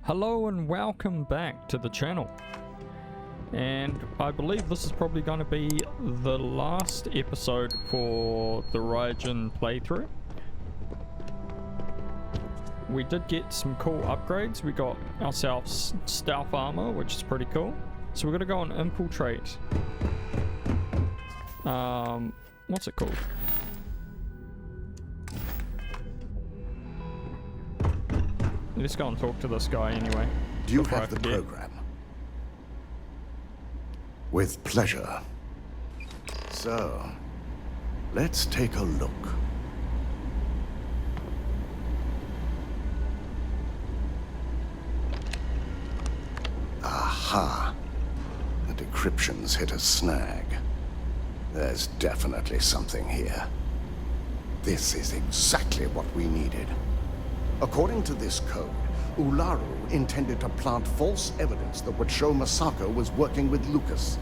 Hello and welcome back to the channel, and I believe this is probably going to be the last episode for the Raijin playthrough. We did get some cool upgrades. We got ourselves stealth armor, which is pretty cool, so we're going to go and infiltrate what's it called? Let's go and talk to this guy anyway. Do you have the program? With pleasure. So, let's take a look. Aha! The decryption's hit a snag. There's definitely something here. This is exactly what we needed. According to this code, Ularu intended to plant false evidence that would show Masako was working with Lucas.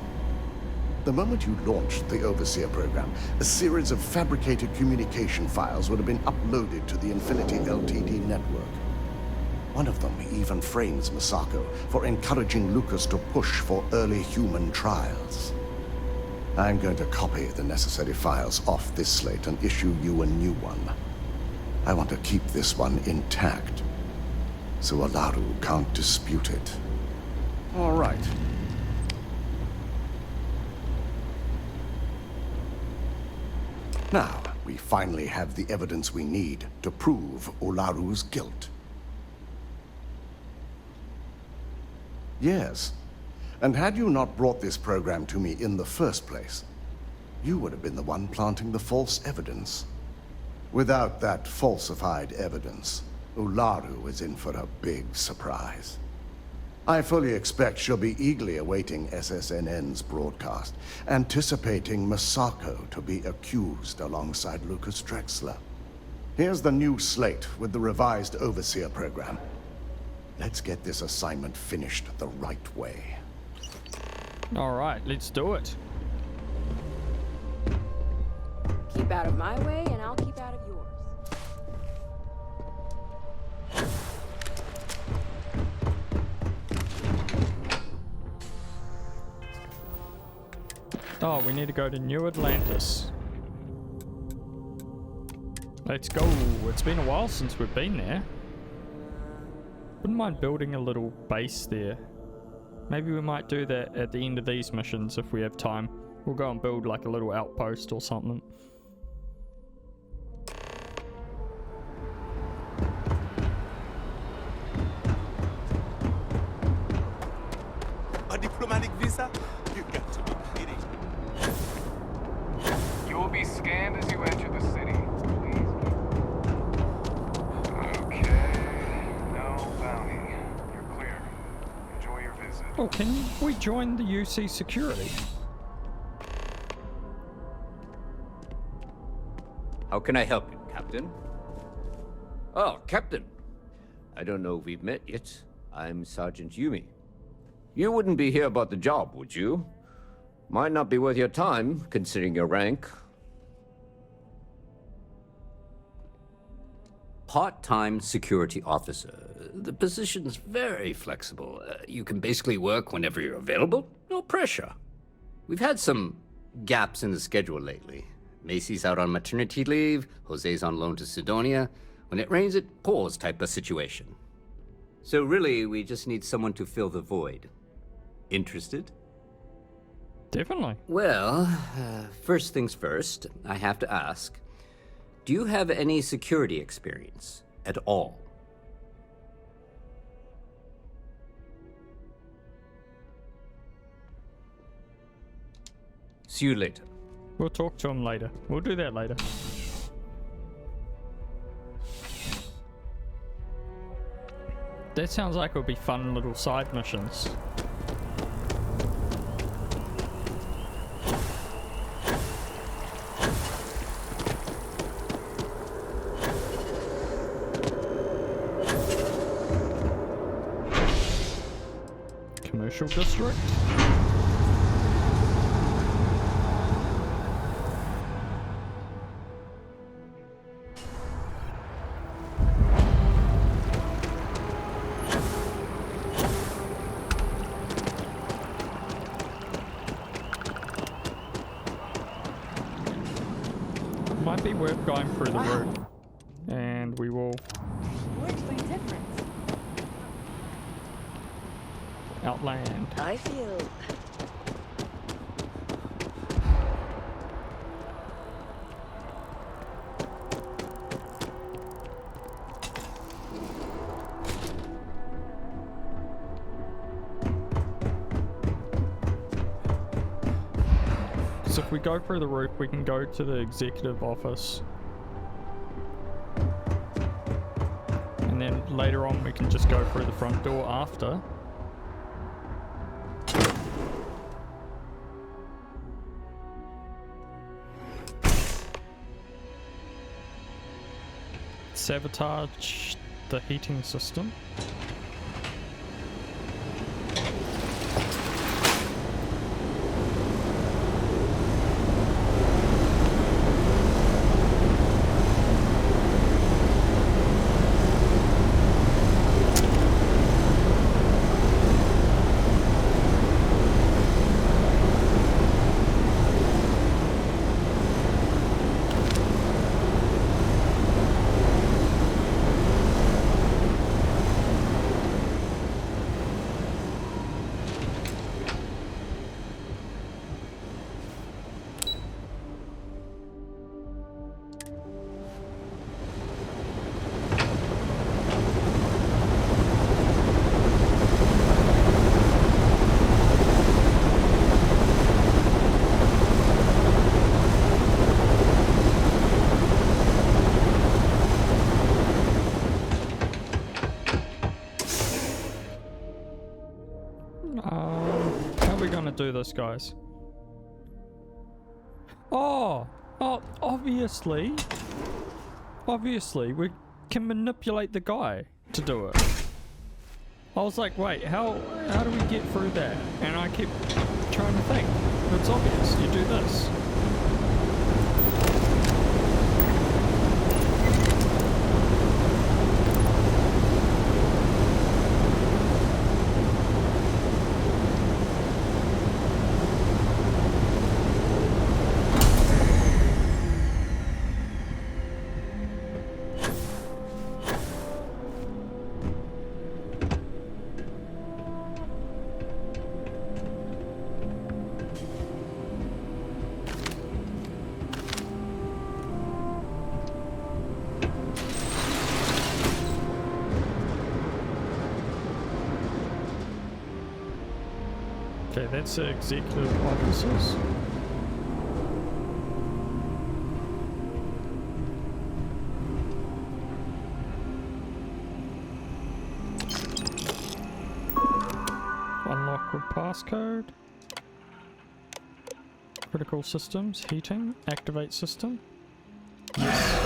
The moment you launched the Overseer program, a series of fabricated communication files would have been uploaded to the Infinity Ltd network. One of them even frames Masako for encouraging Lucas to push for early human trials. I'm going to copy the necessary files off this slate and issue you a new one. I want to keep this one intact, so Ularu can't dispute it. All right. Now, we finally have the evidence we need to prove Ularu's guilt. Yes, and had you not brought this program to me in the first place, you would have been the one planting the false evidence. Without that falsified evidence, Ularu is in for a big surprise. I fully expect she'll be eagerly awaiting SSNN's broadcast, anticipating Masako to be accused alongside Lucas Drexler. Here's the new slate with the revised Overseer program. Let's get this assignment finished the right way. Alright, let's do it. Keep out of my way, and I'll keep out of yours. Oh, we need to go to New Atlantis. Let's go. It's been a while since we've been there. Wouldn't mind building a little base there. Maybe we might do that at the end of these missions if we have time. We'll go and build like a little outpost or something. A diplomatic visa? You got to be kidding. You will be scanned as you enter the city. Please. Okay. No bounty. You're clear. Enjoy your visit. Oh, can we join the UC security? How can I help you, Captain? Oh, Captain. I don't know if we've met yet. I'm Sergeant Yumi. You wouldn't be here about the job, would you? Might not be worth your time, considering your rank. Part-time security officer. The position's very flexible. You can basically work whenever you're available. No pressure. We've had some gaps in the schedule lately. Macy's out on maternity leave, Jose's on loan to Sidonia. When it rains, it pours type of situation. So really, we just need someone to fill the void. Interested? Definitely. Well, first things first, I have to ask, do you have any security experience at all? See you later. We'll talk to him later. We'll do that later. That sounds like it would be fun little side missions. Commercial district? might be worth going through the roof. And we will Works by difference. outland. I feel So if we go through the roof, we can go to the executive office. And then later on we can just go through the front door after. Sabotage the heating system. How are we gonna do this, guys? Oh, obviously we can manipulate the guy to do it. I was like, wait, how do we get through that? And I kept trying to think. It's obvious, you do this. Okay, that's the executive officers. Unlock with passcode. Critical systems, heating, activate system. Yes.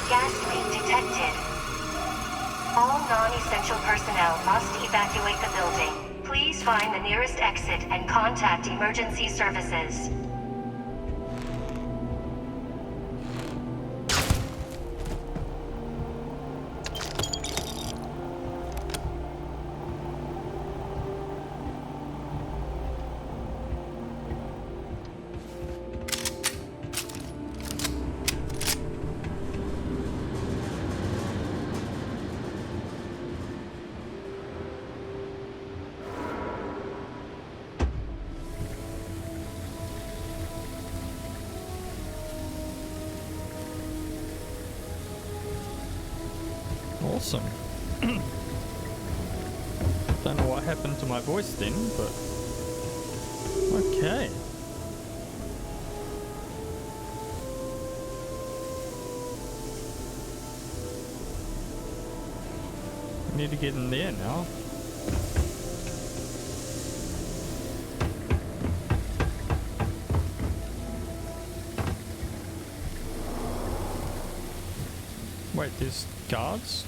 Gas leak detected. All non-essential personnel must evacuate the building. Please find the nearest exit and contact emergency services. Awesome. Don't know what happened to my voice then, but okay. I need to get in there now. Wait, there's guards?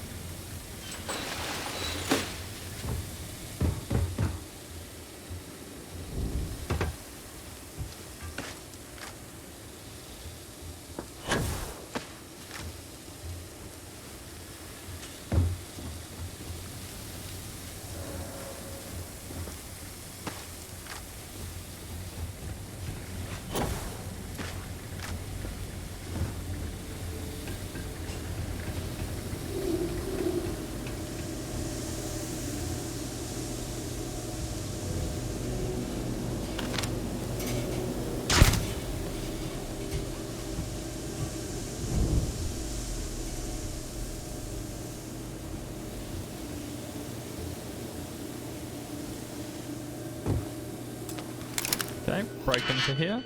Okay, break into here.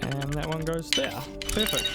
And that one goes there. Perfect.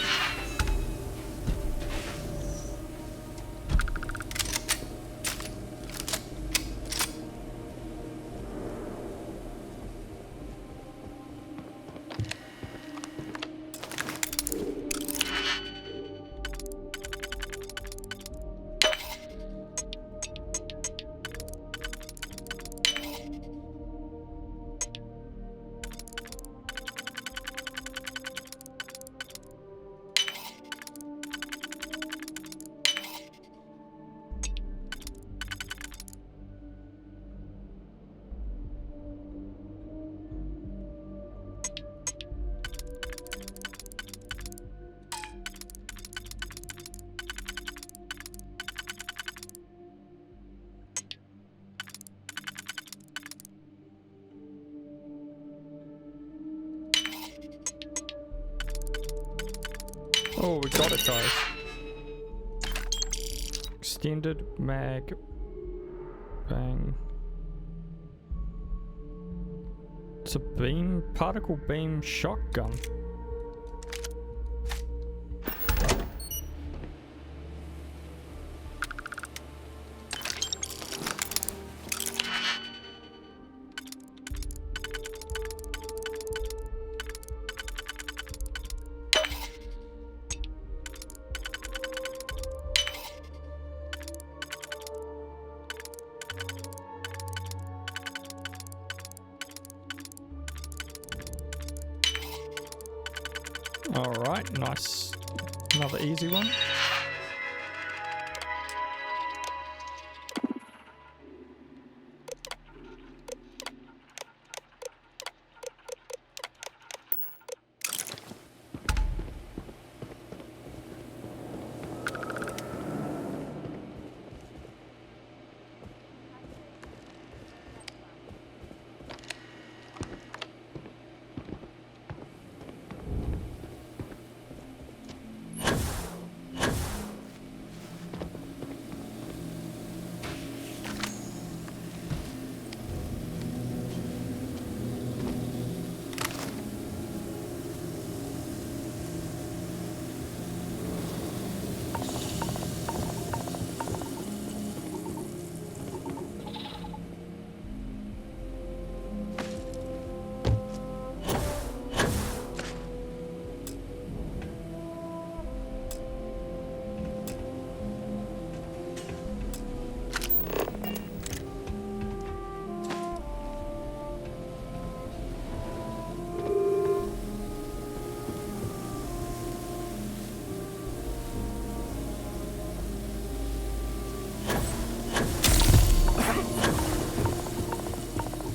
Oh, we got it, guys. Extended mag bang. It's a beam, particle beam shotgun. Alright, nice. Another easy one.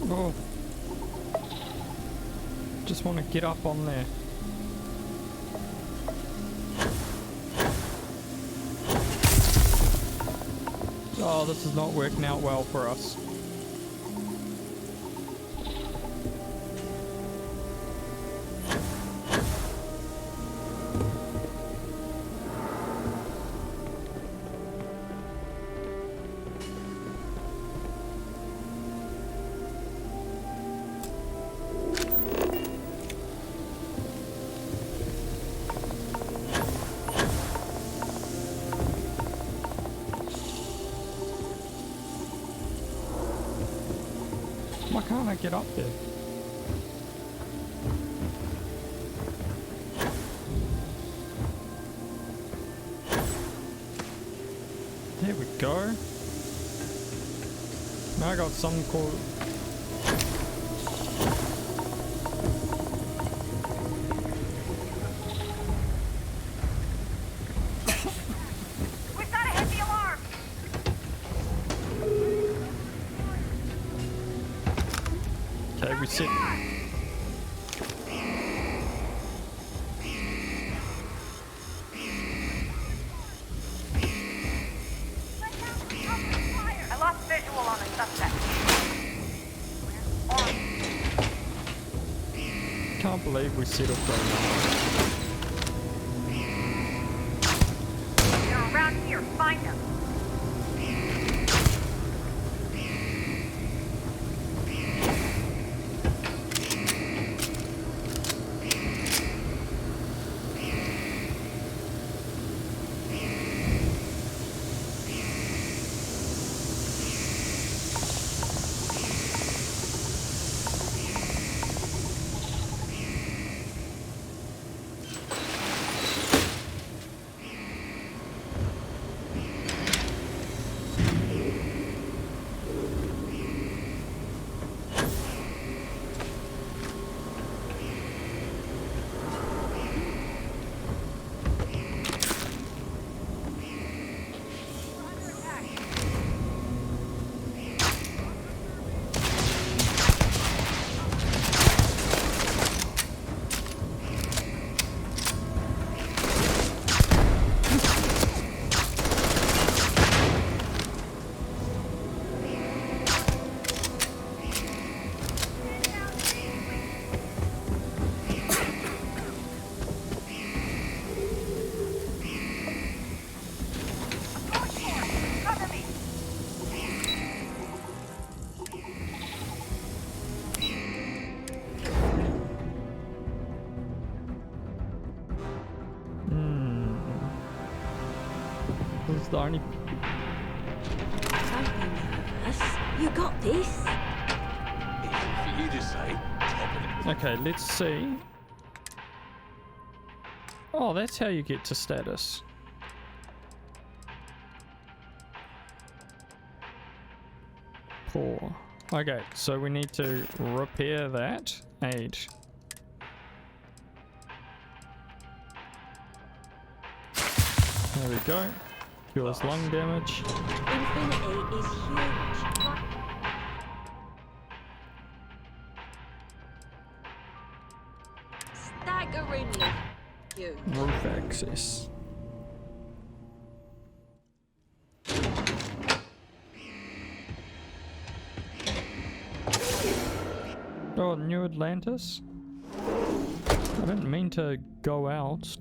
Oh. Just want to get up on there. Oh, this is not working out well for us. Why can't I get up there? There we go. Now I got something called... We've got to hit the alarm! Okay, we sit. I lost visual on the suspect. Can't believe we settled for that. It's the only. Don't be nervous. You got this. Easy for you to say. Top of it. Okay, let's see. Oh, that's how you get to status. Poor. Okay, so we need to repair that. Aid. There we go. Cures lung damage. Infinity is huge. Staggeringly huge. Roof access. Oh, New Atlantis? I didn't mean to go out.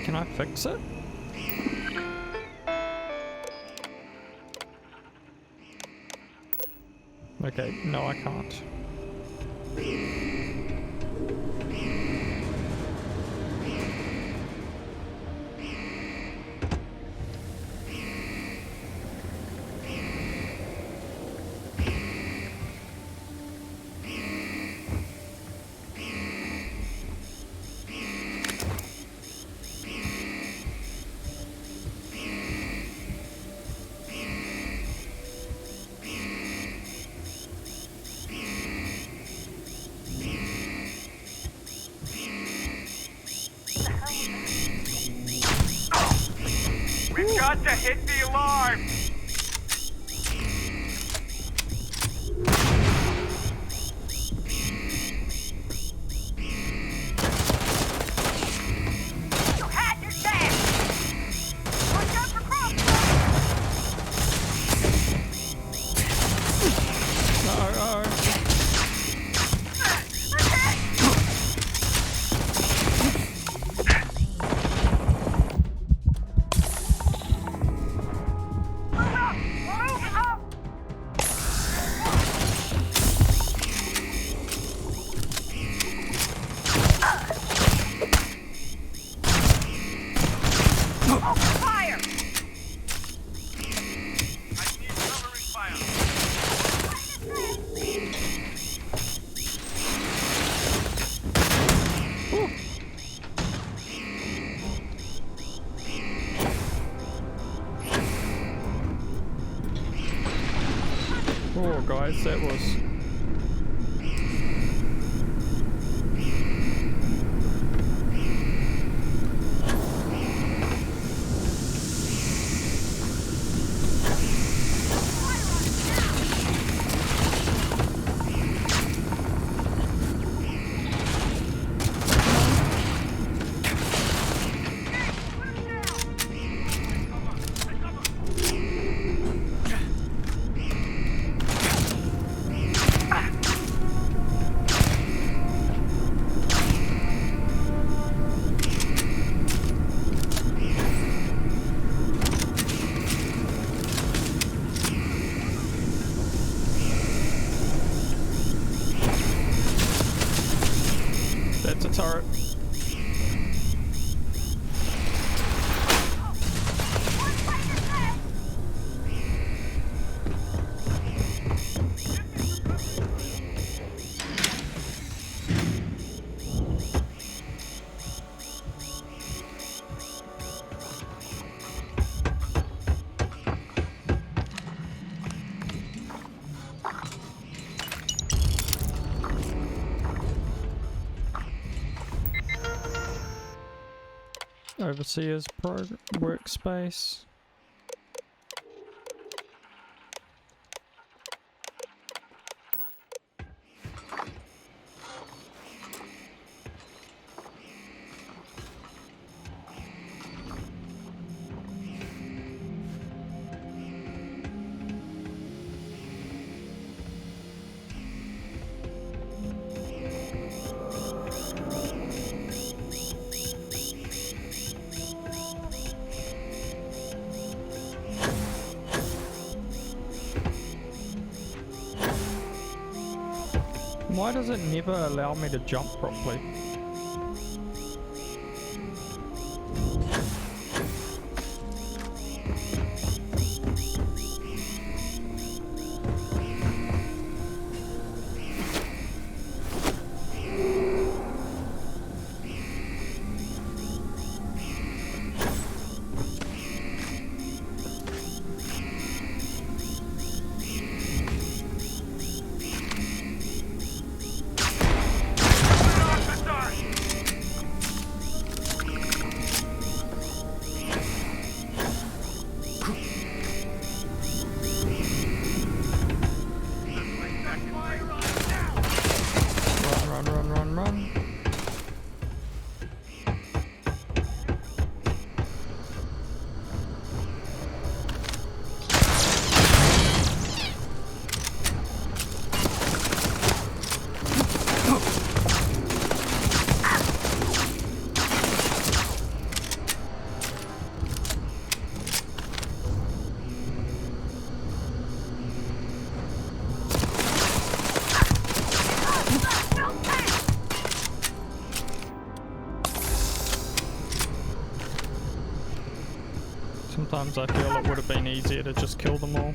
Can I fix it? Okay, no I can't. We've got to hit the alarm! You had your chance! Watch out for crossfire! No. Fire! I need covering fire. Oh guys, that was... That's a turret. Overseer's workspace. Why does it never allow me to jump properly? Run. Sometimes I feel it would have been easier to just kill them all.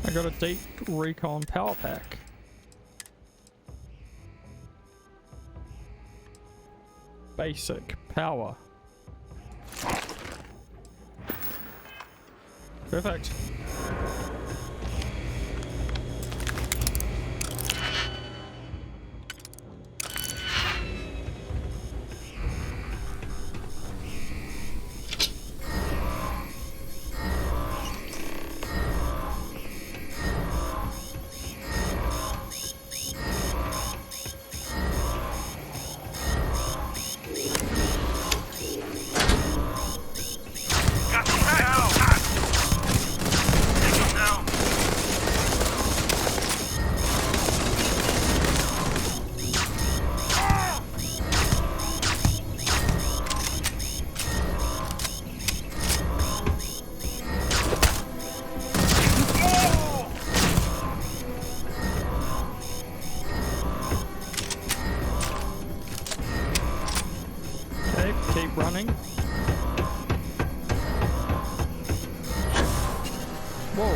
I got a deep recon power pack. Basic power. Perfect. Keep running. Whoa.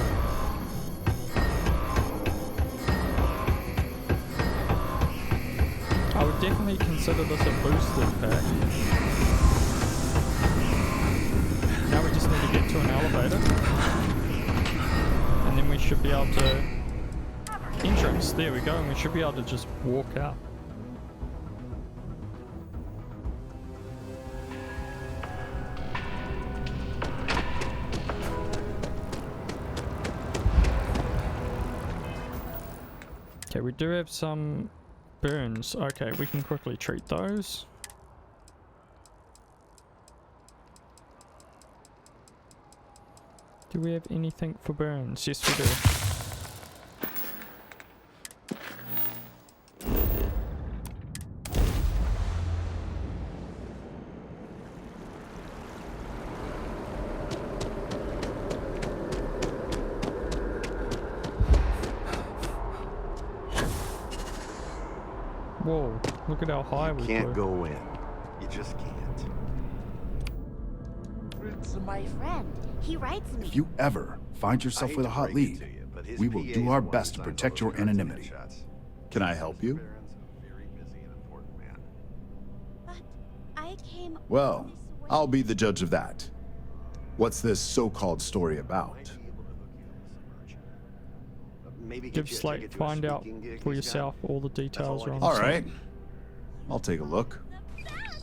I would definitely consider this a boosted pack. Now we just need to get to an elevator. And then we should be able to... Entrance, there we go, and we should be able to just walk out. Okay, we do have some burns. Okay, we can quickly treat those. Do we have anything for burns? Yes, we do. Whoa, look at how high we Can't flew. go in. You just can't. My friend, he writes me. If you ever find I yourself hate with a to hot break it lead, to you, but his we will PA do is our the one best to who signed protect all your those cards and anonymity. headshots. Can I help you? Baron's a very busy and important man. But I came. Well, all this way- I'll be the judge of that. What's this so-called story about? Might be able to hook you up with some merch. Maybe get Give you a Slate, ticket to a find out speaking gig for he's got. yourself. All the details all are I on need. the All site. right. I'll take a look.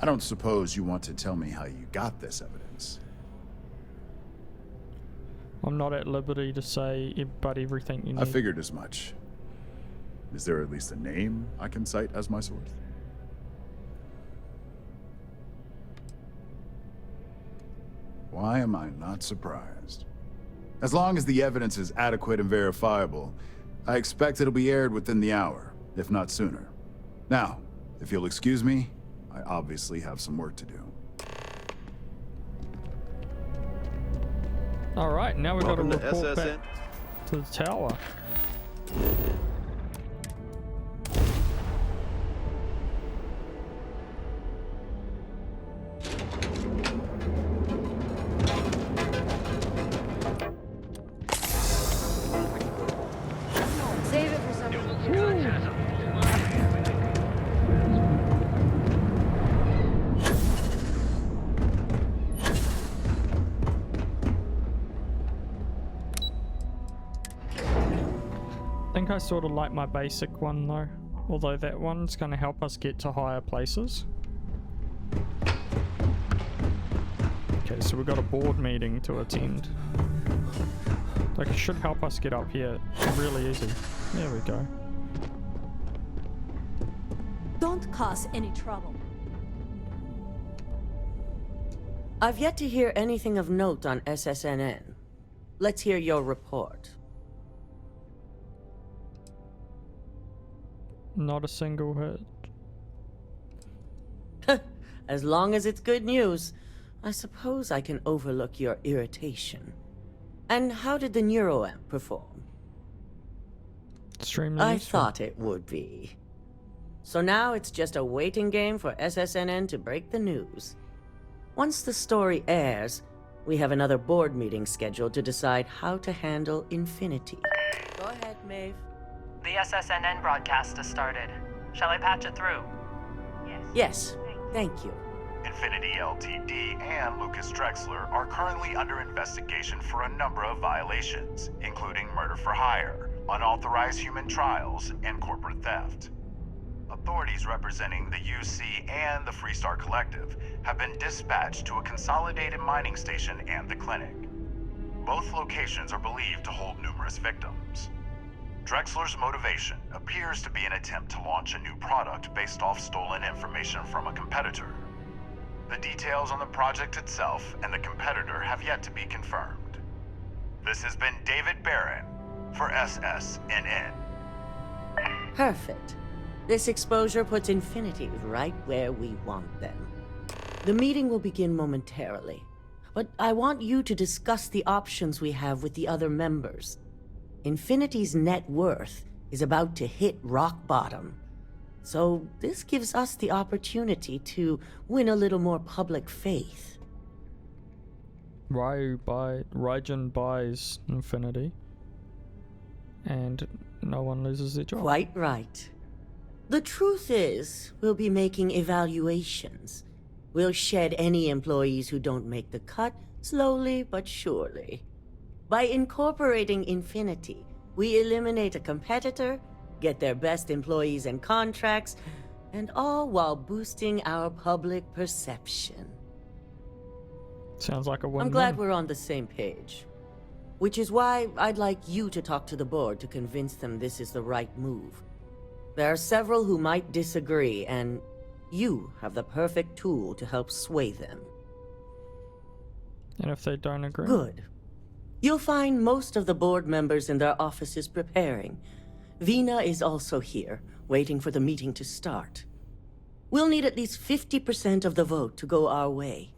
I don't suppose you want to tell me how you got this evidence. I'm not at liberty to say about everything you need. I figured as much. Is there at least a name I can cite as my source? Why am I not surprised? As long as the evidence is adequate and verifiable, I expect it'll be aired within the hour, if not sooner. Now, if you'll excuse me, I obviously have some work to do. All right, now we've got to Welcome to report SSN. back to the tower. Save it for someone. I think I sort of like my basic one though, although that one's going to help us get to higher places. Okay, so we've got a board meeting to attend. Like, it should help us get up here really easy. There we go. Don't cause any trouble. I've yet to hear anything of note on SSNN. Let's hear your report. Not a single hit. As long as it's good news, I suppose I can overlook your irritation. And how did the neuroamp perform? Extremely I useful. thought it would be. So now it's just a waiting game for SSNN to break the news. Once the story airs, we have another board meeting scheduled to decide how to handle Infinity. Go ahead, Maeve. The SSNN broadcast has started. Shall I patch it through? Yes, thank you. Infinity Ltd. and Lucas Drexler are currently under investigation for a number of violations, including murder for hire, unauthorized human trials, and corporate theft. Authorities representing the UC and the Freestar Collective have been dispatched to a consolidated mining station and the clinic. Both locations are believed to hold numerous victims. Drexler's motivation appears to be an attempt to launch a new product based off stolen information from a competitor. The details on the project itself and the competitor have yet to be confirmed. This has been David Barron for SSNN. Perfect. This exposure puts Infinity right where we want them. The meeting will begin momentarily, but I want you to discuss the options we have with the other members. Infinity's net worth is about to hit rock bottom. So this gives us the opportunity to win a little more public faith. Raijin buys Infinity, and no one loses their job. Quite right. The truth is, we'll be making evaluations. We'll shed any employees who don't make the cut, slowly but surely. By incorporating Infinity, we eliminate a competitor, get their best employees and contracts, and all while boosting our public perception. Sounds like a win-win. I'm glad we're on the same page. Which is why I'd like you to talk to the board to convince them this is the right move. There are several who might disagree, and you have the perfect tool to help sway them. And if they don't agree? Good. You'll find most of the board members in their offices preparing. Vina is also here, waiting for the meeting to start. We'll need at least 50% of the vote to go our way.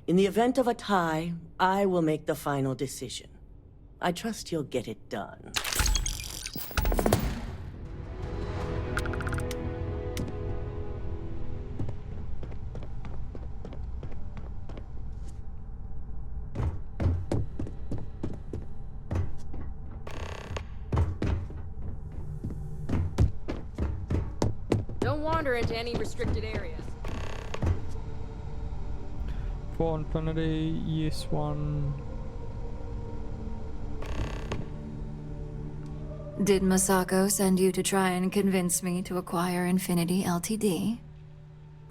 In the event of a tie, I will make the final decision. I trust you'll get it done. Don't wander into any restricted areas. For Infinity, yes one. Did Masako send you to try and convince me to acquire Infinity Ltd?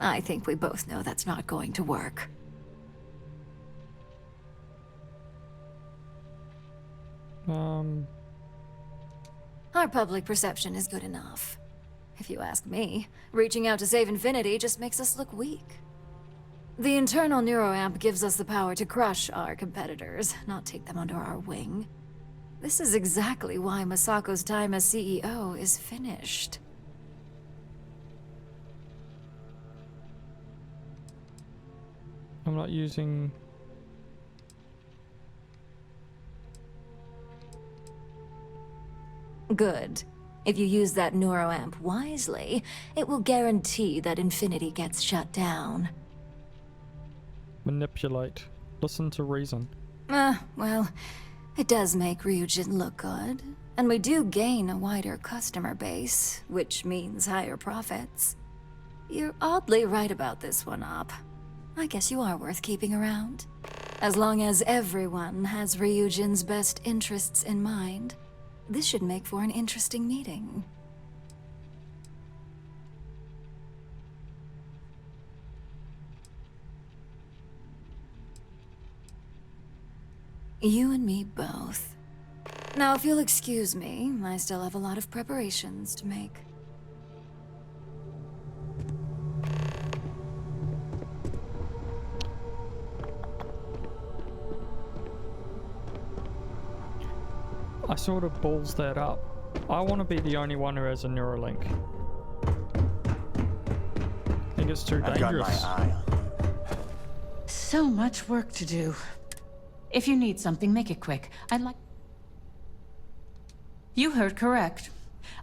I think we both know that's not going to work. Our public perception is good enough. If you ask me, reaching out to save Infinity just makes us look weak. The internal neuroamp gives us the power to crush our competitors, not take them under our wing. This is exactly why Masako's time as CEO is finished. I'm not using... Good. If you use that neuroamp wisely, it will guarantee that Infinity gets shut down. Manipulate. Listen to reason. Well, it does make Ryujin look good. And we do gain a wider customer base, which means higher profits. You're oddly right about this one, Op. I guess you are worth keeping around. As long as everyone has Ryujin's best interests in mind. This should make for an interesting meeting. You and me both. Now, if you'll excuse me, I still have a lot of preparations to make. I sort of balls that up. I want to be the only one who has a Neuralink. I think it's too dangerous. I've got my eye on you. So much work to do. If you need something, make it quick. I'd like... You heard correct.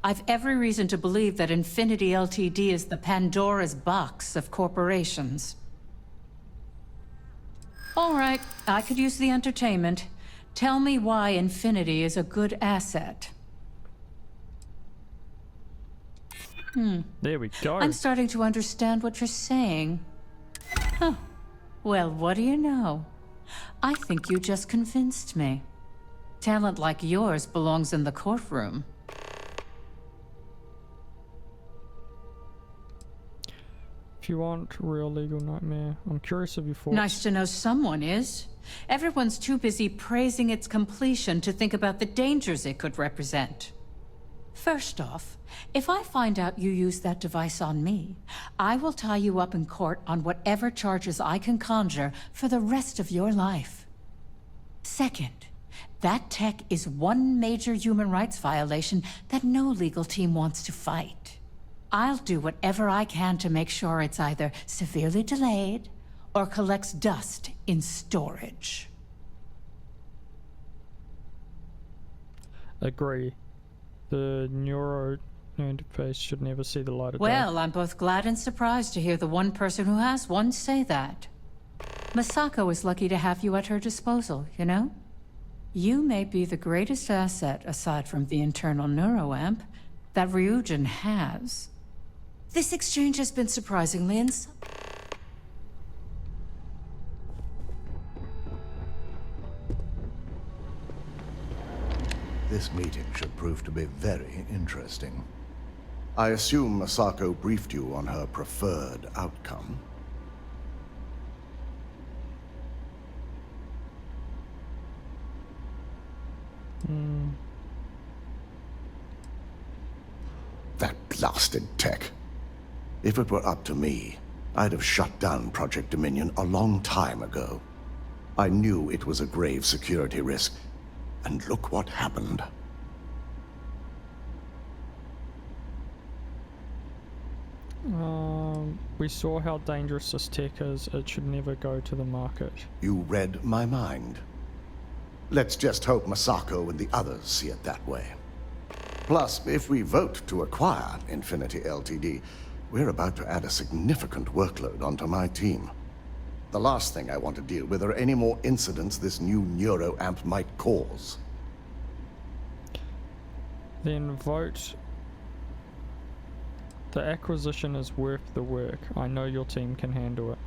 I've every reason to believe that Infinity Ltd is the Pandora's box of corporations. All right, I could use the entertainment. Tell me why Infinity is a good asset. There we go. I'm starting to understand what you're saying. Huh. Well, what do you know? I think you just convinced me. Talent like yours belongs in the courtroom. If you want real legal nightmare, I'm curious of your thoughts. Nice to know someone is. Everyone's too busy praising its completion to think about the dangers it could represent. First off, if I find out you used that device on me, I will tie you up in court on whatever charges I can conjure for the rest of your life. Second, that tech is one major human rights violation that no legal team wants to fight. I'll do whatever I can to make sure it's either severely delayed or collects dust in storage. Agree. The neuro interface should never see the light of day. Well, I'm both glad and surprised to hear the one person who has one say that. Masako is lucky to have you at her disposal, you know? You may be the greatest asset, aside from the internal neuroamp, that Ryujin has. This exchange has been surprisingly This meeting should prove to be very interesting. I assume Masako briefed you on her preferred outcome. That blasted tech. If it were up to me, I'd have shut down Project Dominion a long time ago. I knew it was a grave security risk, and look what happened. We saw how dangerous this tech is. It should never go to the market. You read my mind. Let's just hope Masako and the others see it that way. Plus, if we vote to acquire Infinity Ltd, we're about to add a significant workload onto my team. The last thing I want to deal with are any more incidents this new neuroamp might cause. Then vote The acquisition is worth the work. I know your team can handle it.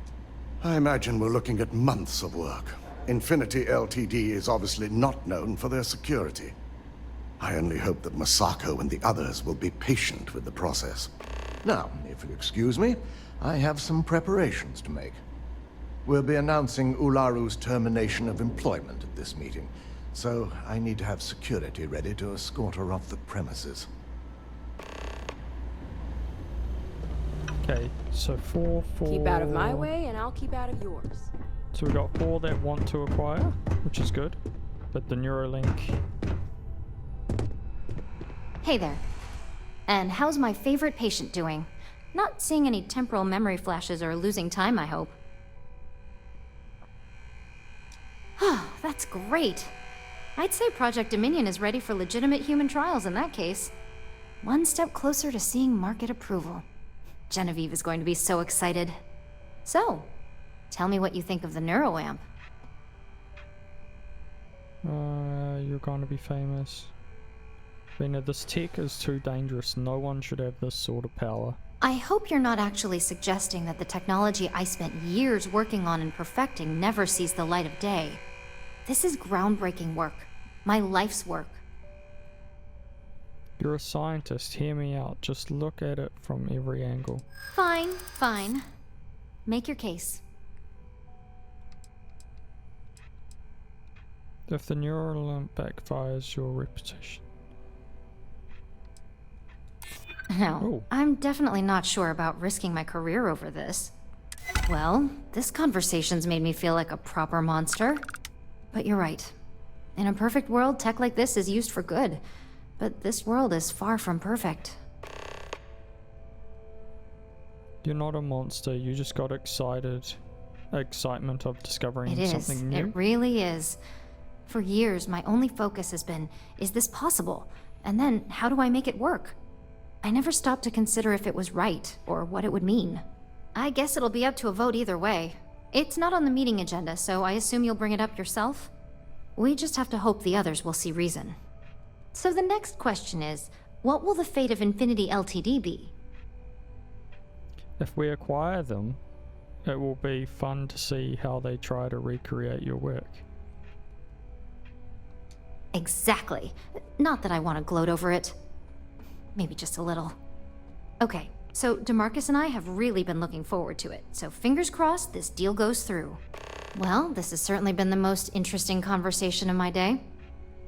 I imagine we're looking at months of work. Infinity Ltd is obviously not known for their security. I only hope that Masako and the others will be patient with the process. Now, if you'll excuse me, I have some preparations to make. We'll be announcing Ularu's termination of employment at this meeting, so I need to have security ready to escort her off the premises. Okay, so 4. Keep out of my way, and I'll keep out of yours. So we got 4 that want to acquire, which is good. But the Neuralink... Hey there. And how's my favorite patient doing? Not seeing any temporal memory flashes or losing time, I hope. That's great. I'd say Project Dominion is ready for legitimate human trials in that case. One step closer to seeing market approval. Genevieve is going to be so excited. So, tell me what you think of the NeuroAmp. You're going to be famous. Rena, this tech is too dangerous. No one should have this sort of power. I hope you're not actually suggesting that the technology I spent years working on and perfecting never sees the light of day. This is groundbreaking work. My life's work. You're a scientist, hear me out. Just look at it from every angle. Fine, fine. Make your case. If the Neuralink backfires, your reputation. Now, Oh. I'm definitely not sure about risking my career over this. Well, this conversation's made me feel like a proper monster. But you're right. In a perfect world, tech like this is used for good. But this world is far from perfect. You're not a monster, you just got excited. Excitement of discovering something new. It really is. For years, my only focus has been, is this possible? And then, how do I make it work? I never stopped to consider if it was right, or what it would mean. I guess it'll be up to a vote either way. It's not on the meeting agenda, so I assume you'll bring it up yourself? We just have to hope the others will see reason. So the next question is, what will the fate of Infinity Ltd be? If we acquire them, it will be fun to see how they try to recreate your work. Exactly. Not that I want to gloat over it. Maybe just a little. Okay, so DeMarcus and I have really been looking forward to it, so fingers crossed this deal goes through. Well, this has certainly been the most interesting conversation of my day.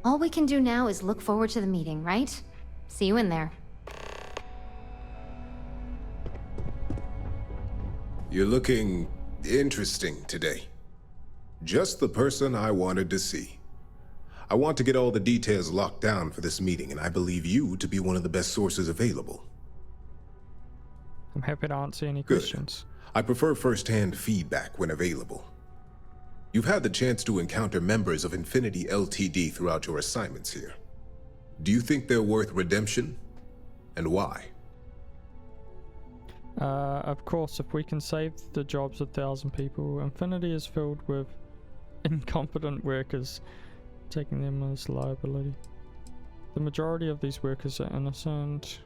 All we can do now is look forward to the meeting, right? See you in there. You're looking interesting today. Just the person I wanted to see. I want to get all the details locked down for this meeting, and I believe you to be one of the best sources available. I'm happy to answer any Good. questions. I prefer first-hand feedback when available. You've had the chance to encounter members of Infinity Ltd throughout your assignments here. Do you think they're worth redemption? And why? Of course, if we can save the jobs of 1,000 people, Infinity is filled with incompetent workers, taking them as liability. The majority of these workers are innocent.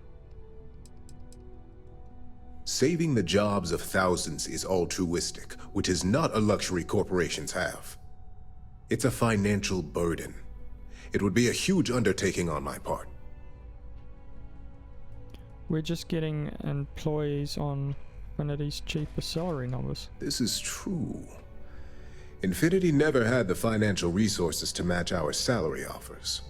Saving the jobs of thousands is altruistic, which is not a luxury corporations have. It's a financial burden. It would be a huge undertaking on my part. We're just getting employees on Infinity's cheaper salary numbers. This is true. Infinity never had the financial resources to match our salary offers.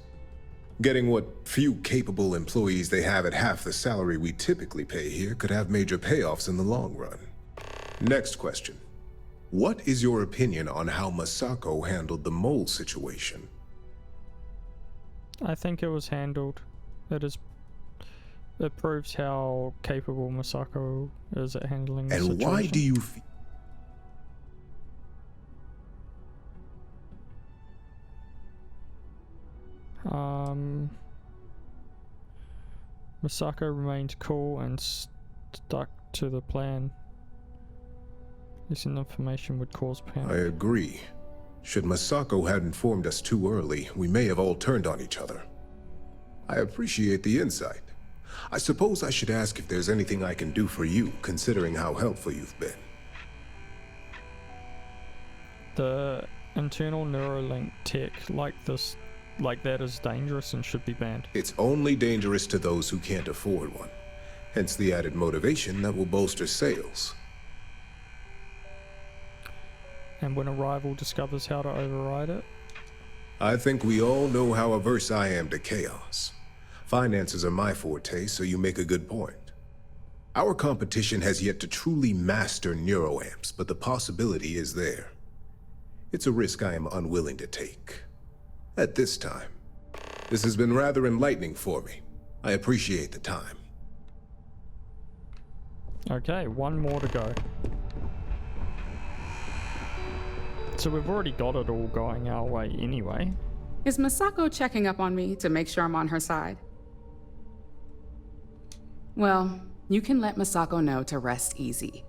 Getting what few capable employees they have at half the salary we typically pay here could have major payoffs in the long run. Next question. What is your opinion on how Masako handled the mole situation? I think it was handled. It proves how capable Masako is at handling the situation. And why do you feel... Masako remained cool and stuck to the plan. This information would cause panic. I agree. Should Masako had informed us too early, we may have all turned on each other. I appreciate the insight. I suppose I should ask if there's anything I can do for you, considering how helpful you've been. The internal Neuralink tech like that is dangerous and should be banned. It's only dangerous to those who can't afford one. Hence the added motivation that will bolster sales. And when a rival discovers how to override it? I think we all know how averse I am to chaos. Finances are my forte, so you make a good point. Our competition has yet to truly master neuroamps, but the possibility is there. It's a risk I am unwilling to take. At this time. This has been rather enlightening for me. I appreciate the time. Okay, one more to go. So we've already got it all going our way anyway. Is Masako checking up on me to make sure I'm on her side? Well, you can let Masako know to rest easy.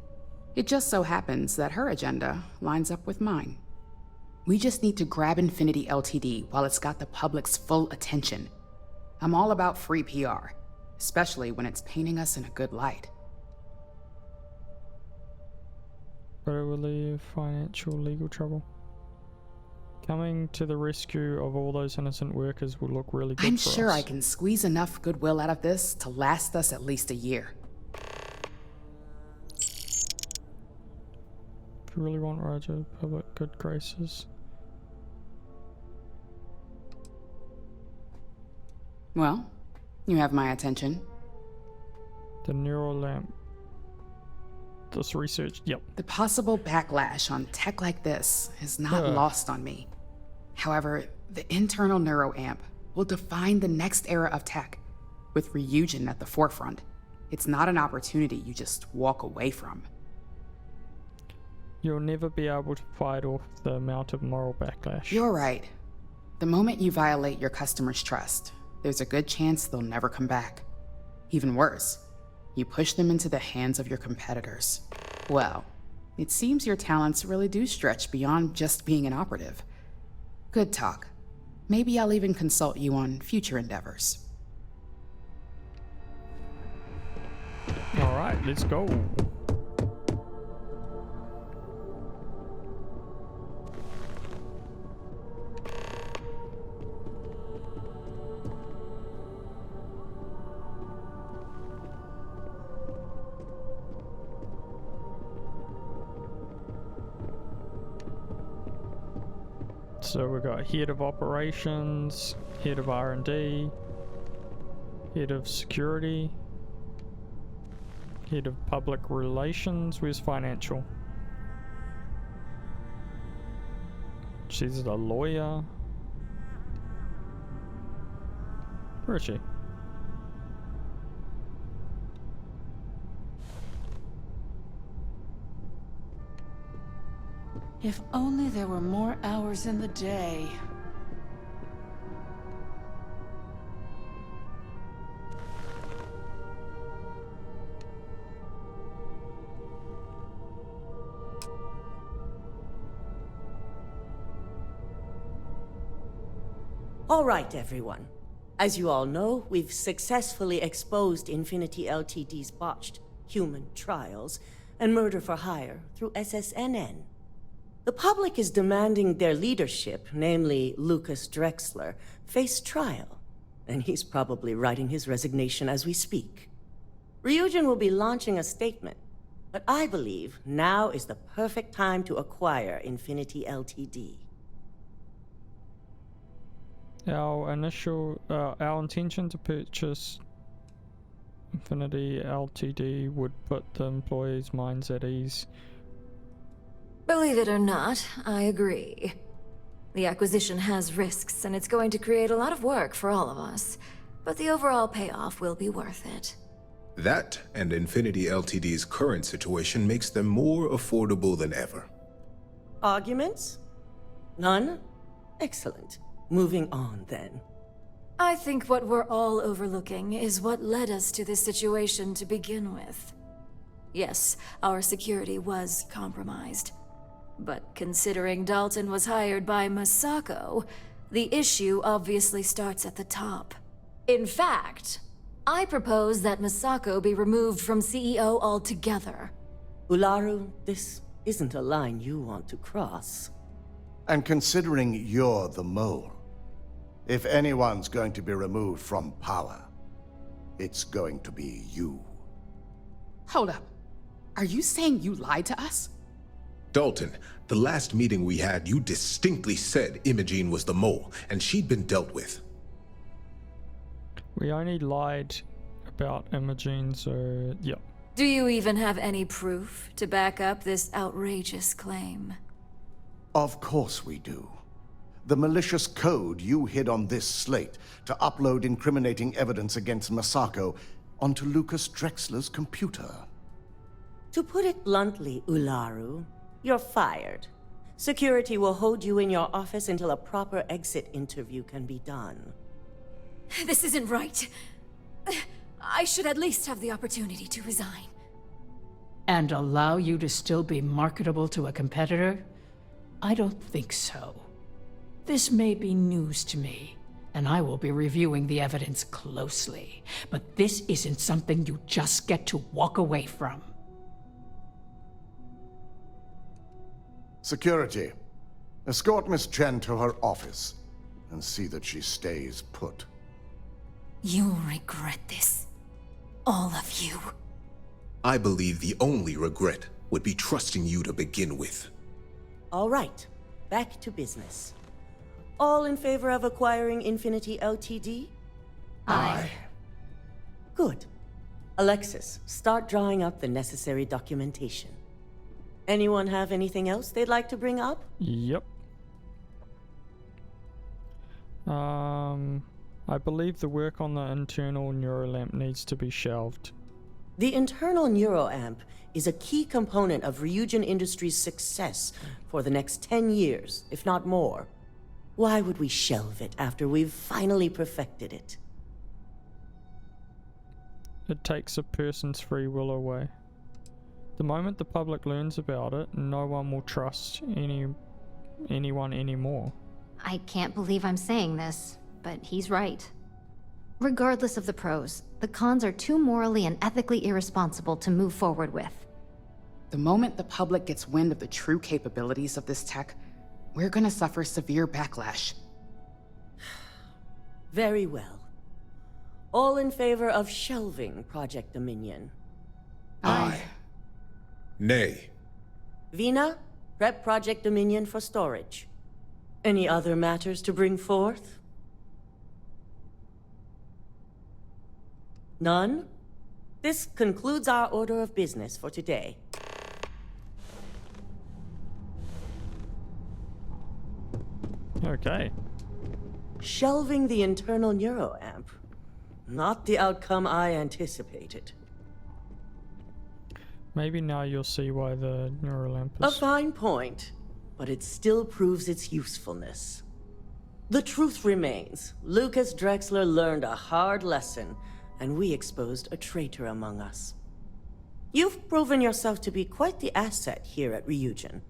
It just so happens that her agenda lines up with mine. We just need to grab Infinity Ltd. while it's got the public's full attention. I'm all about free PR, especially when it's painting us in a good light. But it will leave financial legal trouble. Coming to the rescue of all those innocent workers will look really good for us. I'm sure I can squeeze enough goodwill out of this to last us at least a year. If you really want Roger, public good graces. Well, you have my attention. The neural lamp. This research, yep. The possible backlash on tech like this is not lost on me. However, the internal neuroamp will define the next era of tech, with Ryujin at the forefront. It's not an opportunity you just walk away from. You'll never be able to fight off the amount of moral backlash. You're right. The moment you violate your customers' trust, there's a good chance they'll never come back. Even worse, you push them into the hands of your competitors. Well, it seems your talents really do stretch beyond just being an operative. Good talk. Maybe I'll even consult you on future endeavors. Alright, let's go. So we've got head of operations, head of R&D, head of security, head of public relations. Where's financial? She's a lawyer. Where is she? If only there were more hours in the day. All right, everyone. As you all know, we've successfully exposed Infinity Ltd's botched human trials and murder for hire through SSNN. The public is demanding their leadership, namely Lucas Drexler, face trial, and he's probably writing his resignation as we speak. Ryujin will be launching a statement, but I believe now is the perfect time to acquire Infinity Ltd. Our intention to purchase Infinity Ltd would put the employees' minds at ease. Believe it or not, I agree. The acquisition has risks, and it's going to create a lot of work for all of us. But the overall payoff will be worth it. That and Infinity Ltd's current situation makes them more affordable than ever. Arguments? None? Excellent. Moving on, then. I think what we're all overlooking is what led us to this situation to begin with. Yes, our security was compromised. But considering Dalton was hired by Masako, the issue obviously starts at the top. In fact, I propose that Misako be removed from CEO altogether. Ularu, this isn't a line you want to cross. And considering you're the mole, if anyone's going to be removed from power, it's going to be you. Hold up. Are you saying you lied to us? Dalton, the last meeting we had, you distinctly said Imogene was the mole, and she'd been dealt with. We only lied about Imogene, so yeah. Do you even have any proof to back up this outrageous claim? Of course we do. The malicious code you hid on this slate to upload incriminating evidence against Misako onto Lucas Drexler's computer. To put it bluntly, Ularu, you're fired. Security will hold you in your office until a proper exit interview can be done. This isn't right. I should at least have the opportunity to resign. And allow you to still be marketable to a competitor? I don't think so. This may be news to me, and I will be reviewing the evidence closely. But this isn't something you just get to walk away from. Security, escort Miss Chen to her office and see that she stays put. You'll regret this. All of you. I believe the only regret would be trusting you to begin with. All right, back to business. All in favor of acquiring Infinity Ltd? Aye. Good. Alexis, start drawing up the necessary documentation. Anyone have anything else they'd like to bring up? Yep. I believe the work on the internal neurolamp needs to be shelved. The internal neuroamp is a key component of Ryujin Industries' success for the next 10 years, if not more. Why would we shelve it after we've finally perfected it? It takes a person's free will away. The moment the public learns about it, no one will trust anyone anymore. I can't believe I'm saying this, but he's right. Regardless of the pros, the cons are too morally and ethically irresponsible to move forward with. The moment the public gets wind of the true capabilities of this tech, we're gonna suffer severe backlash. Very well. All in favor of shelving Project Dominion? Aye. Nay. Vina, prep Project Dominion for storage. Any other matters to bring forth? None? This concludes our order of business for today. Okay. Shelving the internal neuroamp. Not the outcome I anticipated. Maybe now you'll see why the neurolamp A is... fine point, but it still proves its usefulness. The truth remains, Lucas Drexler learned a hard lesson, and we exposed a traitor among us. You've proven yourself to be quite the asset here at Ryujin.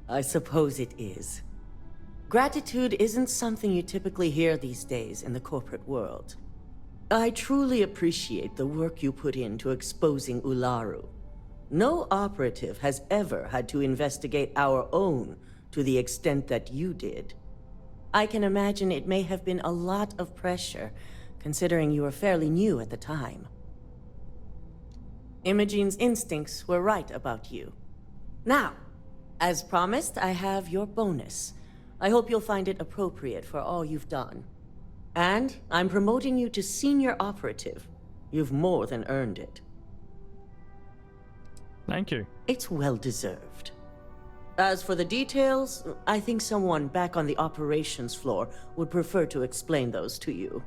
I suppose it is. Gratitude isn't something you typically hear these days in the corporate world. I truly appreciate the work you put into exposing Ularu. No operative has ever had to investigate our own to the extent that you did. I can imagine it may have been a lot of pressure, considering you were fairly new at the time. Imogene's instincts were right about you. Now, as promised, I have your bonus. I hope you'll find it appropriate for all you've done. And I'm promoting you to senior operative. You've more than earned it. Thank you. It's well deserved. As for the details, I think someone back on the operations floor would prefer to explain those to you.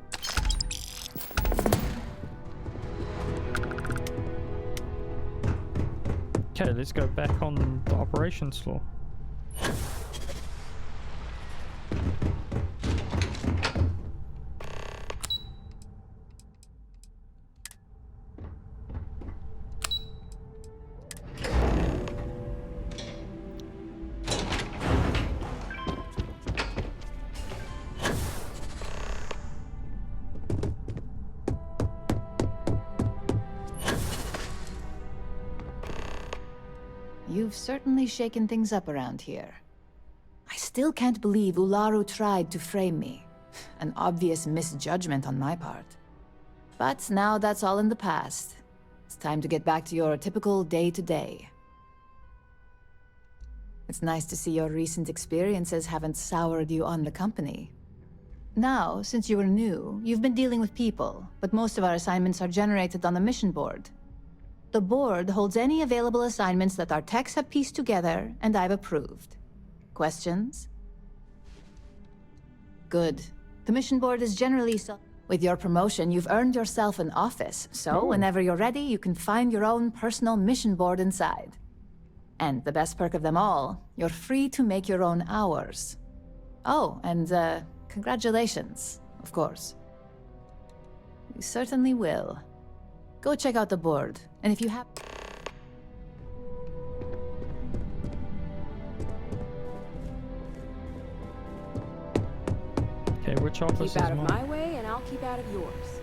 Okay, let's go back on the operations floor. you've certainly shaken things up around here. I still can't believe Ularu tried to frame me. An obvious misjudgment on my part. But now that's all in the past. It's time to get back to your typical day-to-day. It's nice to see your recent experiences haven't soured you on the company. Now, since you were new, you've been dealing with people, but most of our assignments are generated on the mission board. The board holds any available assignments that our techs have pieced together, and I've approved. Questions? Good. The mission board is generally With your promotion, you've earned yourself an office, so whenever you're ready, you can find your own personal mission board inside. And the best perk of them all, you're free to make your own hours. Oh, and congratulations, of course. You certainly will. Go check out the board, and if you have... Okay, which office Keep out is of mine? my way, and I'll keep out of yours.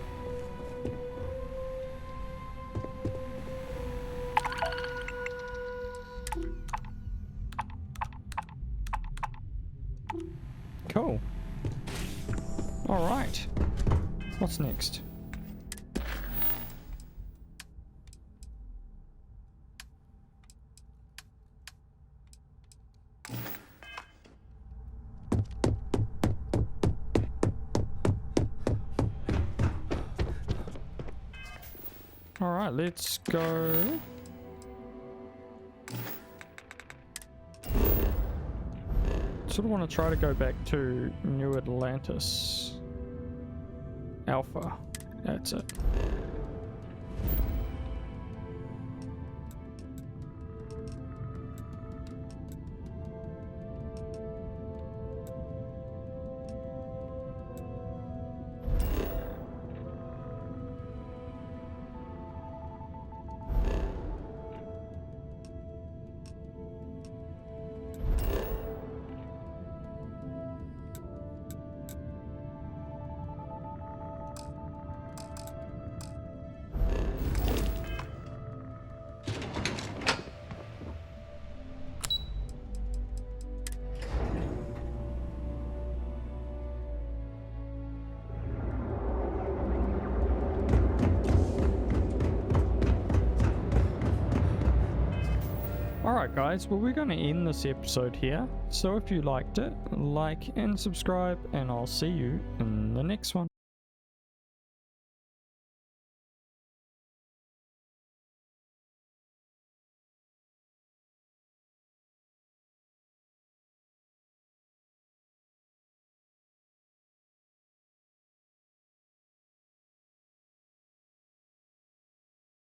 Cool. All right. What's next? All right, let's go. Sort of want to try to go back to New Atlantis. Alpha. That's it. Alright guys, well we're going to end this episode here, so if you liked it, like and subscribe, and I'll see you in the next one.